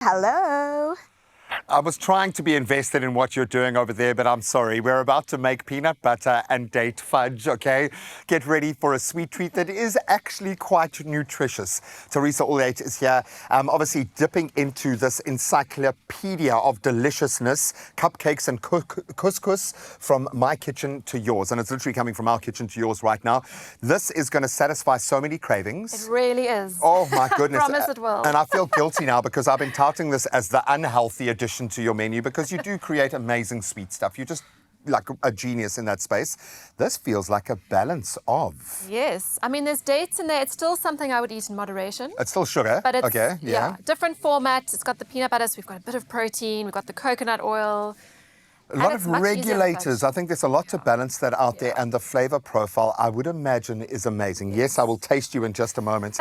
Hello. I was trying to be invested in what you're doing over there, but I'm sorry. We're about to make peanut butter and date fudge, okay? Get ready for a sweet treat that is actually quite nutritious. Teresa Ulyate is here, obviously dipping into this encyclopedia of deliciousness, cupcakes and couscous from my kitchen to yours. And it's literally coming from our kitchen to yours right now. This is going to satisfy so many cravings. It really is. Oh, my goodness. Promise it will. And I feel guilty now because I've been touting this as the unhealthy addition to your menu because you do create amazing sweet stuff. You're just like a genius in that space. This feels like a balance of. Yes. I mean, there's dates in there. It's still something I would eat in moderation. It's still sugar. But it's, okay, yeah. different format. It's got the peanut butter, so we've got a bit of protein. We've got the coconut oil. A lot of regulators. I think there's a lot to balance that out there, and the flavor profile, I would imagine, is amazing. Yes, I will taste you in just a moment.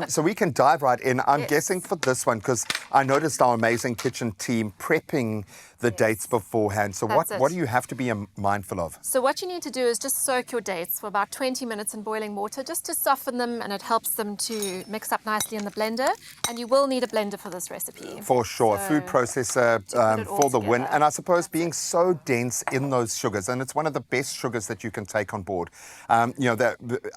So we can dive right in. I'm guessing for this one, because I noticed our amazing kitchen team prepping the dates beforehand. So what do you have to be mindful of? So what you need to do is just soak your dates for about 20 minutes in boiling water, just to soften them, and it helps them to mix up nicely in the blender. And you will need a blender for this recipe. For sure. So, food processor for the win. And I suppose being so dense in those sugars, and it's one of the best sugars that you can take on board. I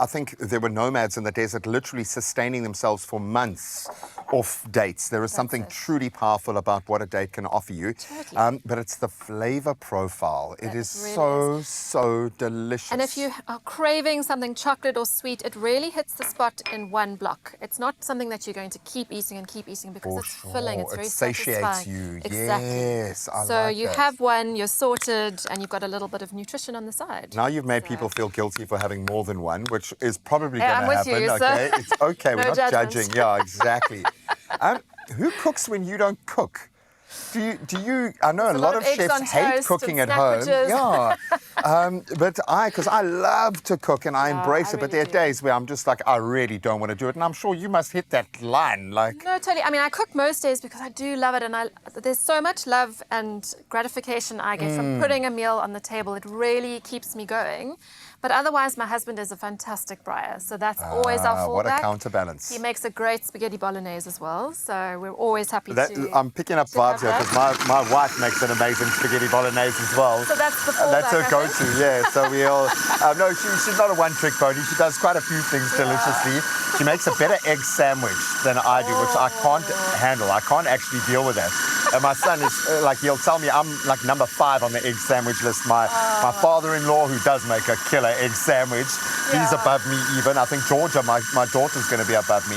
think there were nomads in the desert literally sustaining themselves for months off dates. There is something truly powerful about what a date can offer you. Totally. But it's the flavor profile. It is really so delicious. And if you are craving something chocolate or sweet, it really hits the spot in one block. It's not something that you're going to keep eating and keep eating because it's filling. It's very satisfying. It satiates you. Exactly. Yes, I so like you that. have one, you're sorted, and you've got a little bit of nutrition on the side. Now you've made people feel guilty for having more than one, which is probably going to I'm with happen. you, Okay, so it's okay. We're no not judgments. judging. Yeah, exactly. Who cooks when you don't cook? Do you? I know a lot of chefs hate cooking at home. Yeah, because I love to cook and I embrace it. But there are days where I'm just like, I really don't want to do it, and I'm sure you must hit that line. Like, no, totally. I mean, I cook most days because I do love it, and there's so much love and gratification I get from putting a meal on the table. It really keeps me going. But otherwise, my husband is a fantastic bryer, so that's always our fallback. What a counterbalance. He makes a great spaghetti bolognese as well, so we're always happy to... I'm picking up vibes here because my wife makes an amazing spaghetti bolognese as well. So that's the fallback. That's her go-to, yeah. So we all... no, she's not a one-trick pony. She does quite a few things deliciously. She makes a better egg sandwich than I do, which I can't handle. I can't actually deal with that. And my son is he'll tell me I'm like number 5 on the egg sandwich list. My father-in-law, who does make a killer egg sandwich, he's above me even. I think Georgia, my daughter's going to be above me.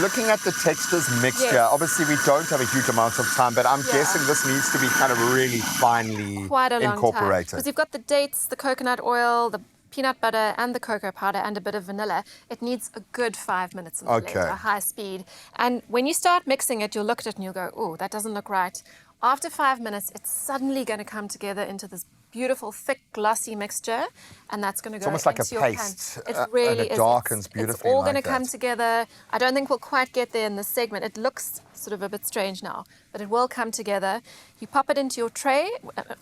Looking at the textures mixture, obviously we don't have a huge amount of time, but I'm guessing this needs to be kind of really finely incorporated. Because you've got the dates, the coconut oil, the peanut butter and the cocoa powder and a bit of vanilla. It needs a good 5 minutes in the blender, a high speed. And when you start mixing it, you'll look at it and you'll go, oh, that doesn't look right. After 5 minutes, it's suddenly going to come together into this beautiful, thick, glossy mixture, and that's going to go almost like into a your paste. pan. It really and it darkens beautifully. It's all going to come together. I don't think we'll quite get there in this segment. It looks sort of a bit strange now, but it will come together. You pop it into your tray.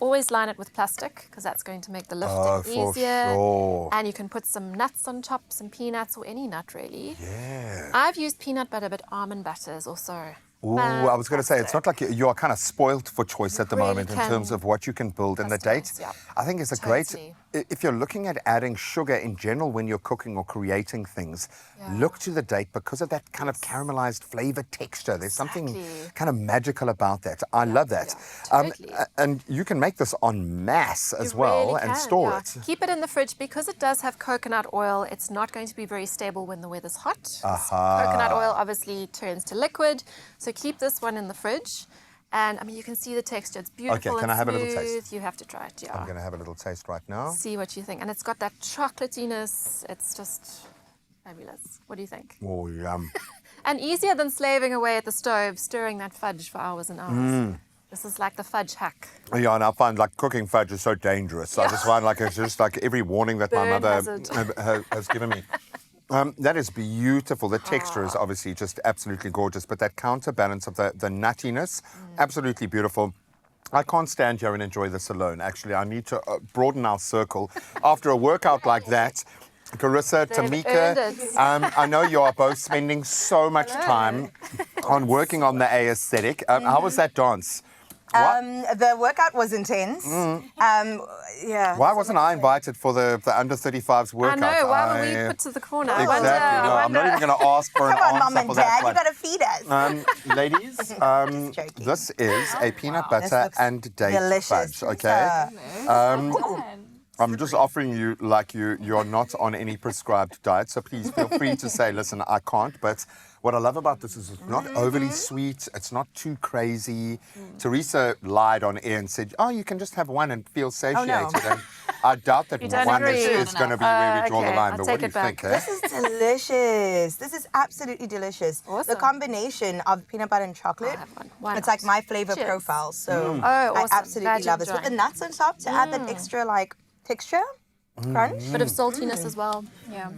Always line it with plastic because that's going to make the lifting easier. Sure. And you can put some nuts on top, some peanuts or any nut really. Yeah. I've used peanut butter, but almond butter is also... Ooh, I was going to say, it's not like you are kind of spoiled for choice at the moment in terms of what you can build. And the date, I think, is a great... If you're looking at adding sugar in general when you're cooking or creating things, look to the date because of that kind of caramelized flavor texture. There's something kind of magical about that. I love that. And you can make this en masse as well and store it. Keep it in the fridge because it does have coconut oil. It's not going to be very stable when the weather's hot. Coconut oil obviously turns to liquid. So keep this one in the fridge. And I mean, you can see the texture. It's beautiful. Okay, can I have a little taste? You have to try it, I'm going to have a little taste right now. See what you think. And it's got that chocolatiness. It's just fabulous. What do you think? Oh, yum. And easier than slaving away at the stove, stirring that fudge for hours and hours. This is like the fudge hack. Yeah, and I find like cooking fudge is so dangerous. I just find like it's just like every warning that my mother has given me. That is beautiful. The texture is obviously just absolutely gorgeous, but that counterbalance of the nuttiness, absolutely beautiful. I can't stand here and enjoy this alone, actually. I need to broaden our circle. After a workout like that, Carissa, They've Tamika, earned it. I know you are both spending so much time on working on the aesthetic. How was that dance? The workout was intense. Yeah. Why wasn't I invited for the under 35s workout? I know, why were we put to the corner? I Exactly. No, I'm not even going to ask for an Come on, answer Mom and for Dad, that you one. got to feed us. Ladies, joking. this is a peanut This butter looks and date delicious. fudge, okay? I'm just offering you, like you're not on any prescribed diet, so please feel free to say, listen, I can't, but what I love about this is it's not overly sweet, it's not too crazy. Teresa lied on air and said, oh, you can just have one and feel satiated. And I doubt that don't one agree. is going to be where we draw the Okay, line, I'll but take what do you it back. think, eh? This is delicious. This is absolutely delicious. Awesome. The combination of peanut butter and chocolate, I'll have one. Why it's not? like my flavor Cheers. profile. So Oh, I awesome. absolutely Glad you love this. With the enjoyed. nuts on top to add that extra like texture, crunch. Bit of saltiness as well. Yeah.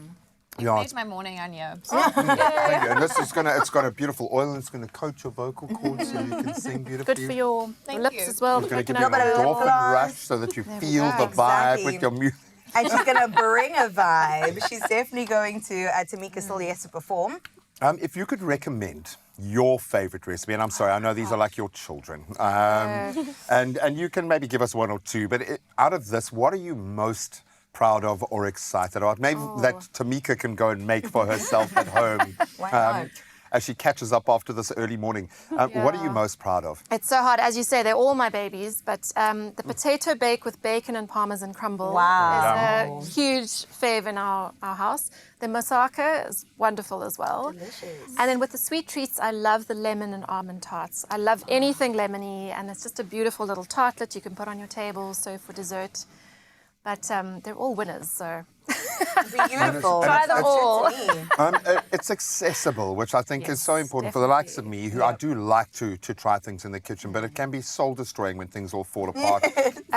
Yeah, Made it's my morning on you. Thank you. And this is it's got a beautiful oil and it's going to coat your vocal cords so you can sing beautifully. Good for your Thank lips you. as well. It's going to give you coconut an oil. endorphin rush so that you feel the vibe Exactly. with your music. And she's going to bring a vibe. She's definitely going to, Tamika still yet to perform. If you could recommend your favorite recipe, and I'm sorry, I know these are like your children, and you can maybe give us one or two, but out of this, what are you most proud of or excited about? Maybe that Tamika can go and make for herself at home. Why not? As she catches up after this early morning. What are you most proud of? It's so hard. As you say, they're all my babies, but the potato bake with bacon and parmesan crumble Wow. is a huge fave in our house. The moussaka is wonderful as well. Delicious. And then with the sweet treats, I love the lemon and almond tarts. I love anything lemony, and it's just a beautiful little tartlet you can put on your table, so for dessert. But they're all winners, so... Beautiful. Try them That's all. good to me. It's accessible, which I think is so Yes, important for the likes of me, who I do like to try things in the kitchen, but it can be soul destroying when things all fall apart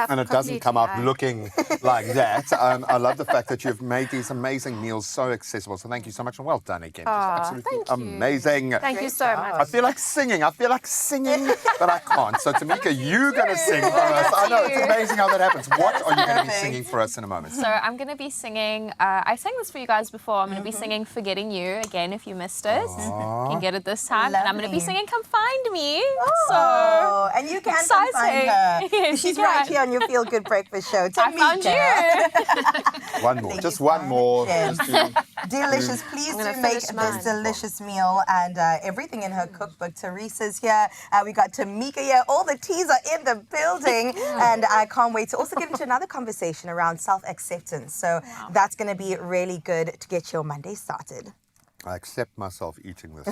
and it doesn't come out looking like that. I love the fact that you've made these amazing meals so accessible. So thank you so much and well done again. Just absolutely thank you. amazing. Thank you so much. I feel like singing, but I can't. So Tamika, you're going to sing for us. I know, it's amazing how that happens. What are you going to be singing for us in a moment? So I'm going to be singing, I sang this for you guys before, I'm going to be singing Forgetting You, again, if you missed it. You can get it this time. And I'm going to be Lovely. singing Come Find Me. Oh, and you can come find her. Exciting. She's You right can. here on your Feel Good Breakfast Show. I found Tamika. you. One more, Thank just you one so more. much. Just to- Delicious. Please I'm do gonna make finish mine. this delicious meal and everything in her cookbook. Teresa's here. We got Tamika here. All the teas are in the building. And I can't wait to also get into another conversation around self-acceptance. So that's going to be really good to get your Monday started. I accept myself eating this.